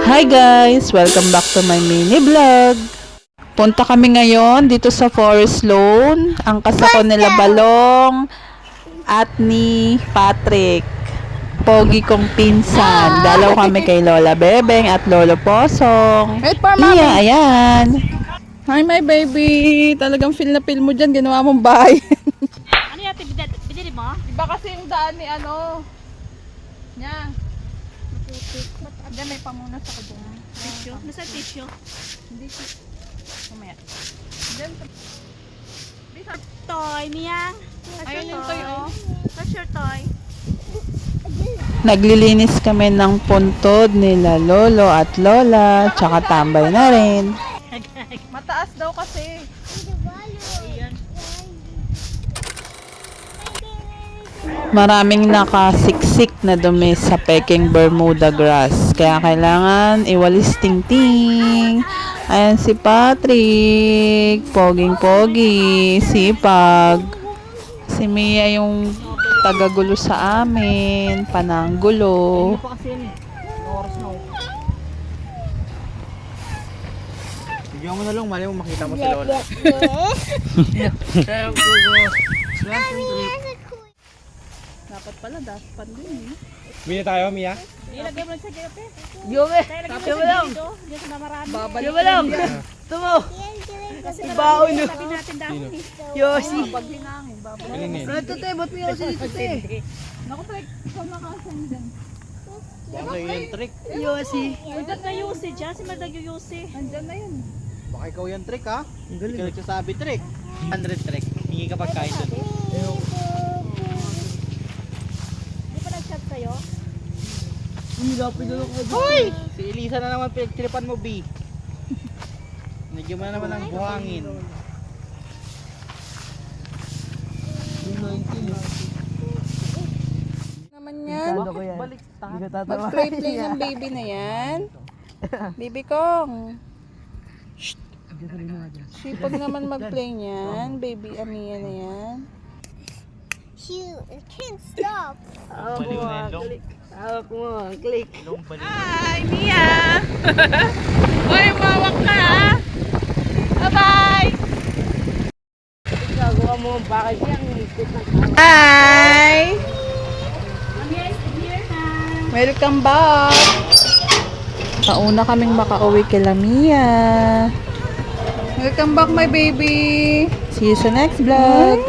Hi guys! Welcome back to my mini vlog. Punta kami ngayon dito sa Forest Lawn. Ang kasako nila Balong at ni Patrick. Pogi kong pinsan. Dalaw kami kay Lola Bebeng at Lolo Posong. Wait for mommy. Iya, ayan. Hi my baby. Talagang feel na feel mo dyan. Ginawa mong bahay. Ano yata binili mo? Iba kasi yung daan ni ano. Nya. Diyan may pamunas ako dyan. Tissue? Nasa tissue? Hindi ko. Mamaya. Diyan. Toy, Miyang. Ayun yung toy, oh. That's your toy. Naglilinis kami ng puntod nila Lolo at Lola. Tsaka tambay na rin. Mataas daw kasi. Ayan. Maraming nakasiksik na dumi sa Peking Bermuda grass. Kaya kailangan iwalis ting-ting. Ayan si Patrick. Poging-pogi. Sipag. Si Mia yung tagagulo sa amin. Pananggulo. Pa kasi yun eh. Oras na ako. Bigyan mo na lang, mali mo makita mo si Lola. Dapat pala, dapat din eh. Mia tayo, Mia? Ilagay mo lang sa gape. Yobe. Ilagay mo lang dito. Dito na marami. Babalik mo lang. Tumo. Kasi marami yung sabi natin dahon eh. Yosi. Pag hinangin, babalik. Pilingin. Ito te, ba't may yosi dito te? Naku te, ikaw nakasan dyan. Baka yung trick. Yosi. Magdag na yusi dyan. Si Magdag yung yusi. Andyan na yun. Baka ikaw yung trick, ha? Hindi ka nagsasabi trick. 100 trick. Hingi ka pagkain doon. Di pa nag-chat sa'yo? Hoy! Si Elisa na naman pinagtiripan mo, B. Nagyan mo na naman ng buhangin. Naman yan. Balik Mag-play yung baby na yan. Baby kong. Sipag naman mag-play niyan. Baby Amia na yan. You can't stop. Baliw na yung long. Long baliw. Hi, Mia! Hoy, mawak ka ha! Bye-bye! Hi! Welcome back! Pauna kaming makauwi kila Mia. Welcome back, my baby! See you sa next vlog.